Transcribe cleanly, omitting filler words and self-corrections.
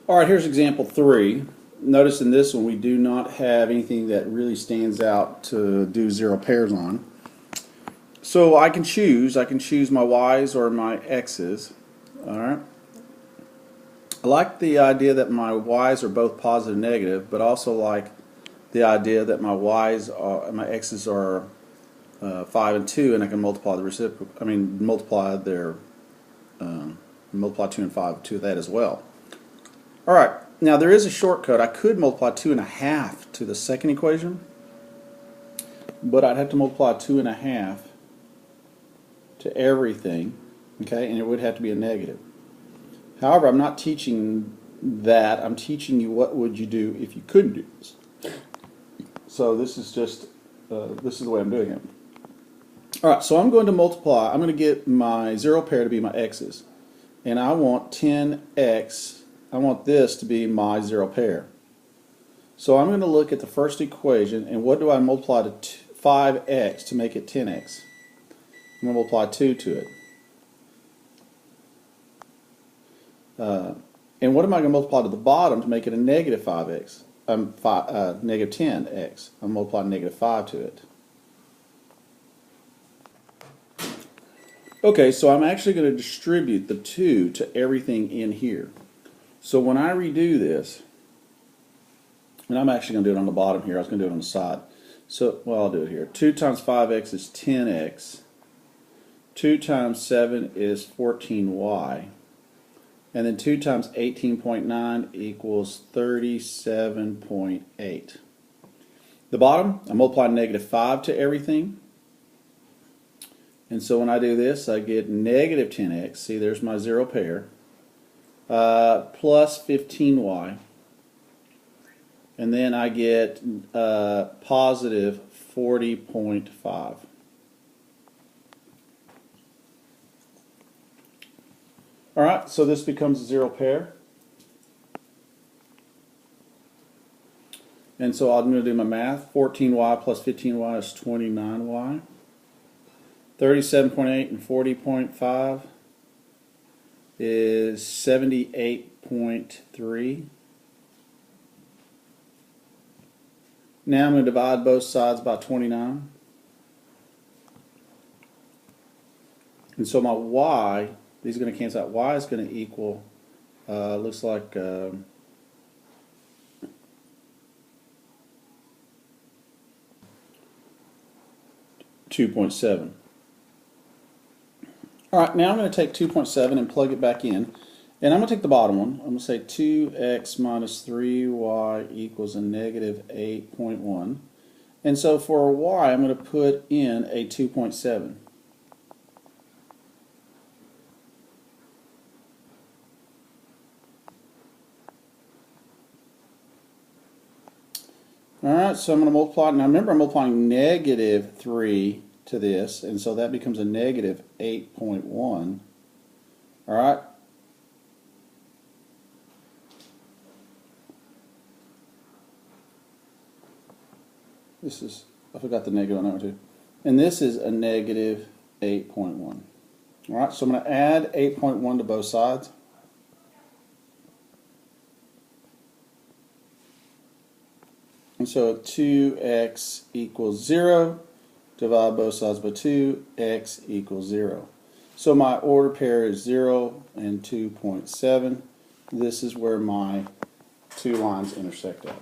All right, here's example 3. Notice in this one we do not have anything that really stands out to do zero pairs on. So I can choose my y's or my x's. All right. I like the idea that my y's are both positive and negative, but also like the idea that my x's are 5 and 2, and I can multiply the reciprocal. Multiply their multiply 2 and 5 to that as well. All right. Now there is a shortcut. I could multiply 2.5 to the second equation, but I'd have to multiply 2.5 to everything, okay, and it would have to be a negative. However, I'm not teaching that. I'm teaching you what would you do if you couldn't do this. So this is just this is the way I'm doing it. All right, so I'm going to multiply. I'm going to get my zero pair to be my x's, and I want 10x. I want this to be my zero pair. So I'm going to look at the first equation, and what do I multiply to 5x to make it 10x? I'm going to multiply 2 to it. And what am I going to multiply to the bottom to make it a negative 5x? Negative 10x. I'm multiplying negative 5 to it. Okay, so I'm actually going to distribute the 2 to everything in here. So when I redo this, and I'm actually going to do it on the bottom here. I was going to do it on the side. So, well, I'll do it here. 2 times 5x is 10x. 2 times 7 is 14y. And then 2 times 18.9 equals 37.8. The bottom, I multiply negative 5 to everything. And so when I do this, I get negative 10x. See, there's my zero pair. Plus 15y. And then I get positive 40.5. Alright, so this becomes a zero pair. And so I'm going to do my math. 14y plus 15y is 29y. 37.8 and 40.5 is 78.3. Now I'm going to divide both sides by 29. And so my y, these are going to cancel out. Y is going to equal, looks like 2.7. Alright, now I'm going to take 2.7 and plug it back in. And I'm going to take the bottom one. I'm going to say 2x minus 3y equals a negative 8.1. And so for a y, I'm going to put in a 2.7. Alright, so I'm going to multiply. Now remember, I'm multiplying negative 3 to this, and so that becomes a negative 8.1. Alright? This is, I forgot the negative on that one too. And this is a negative 8.1. Alright, so I'm going to add 8.1 to both sides. And so 2x equals 0. Divide both sides by 2, x equals 0. So my order pair is 0 and 2.7. This is where my two lines intersect at.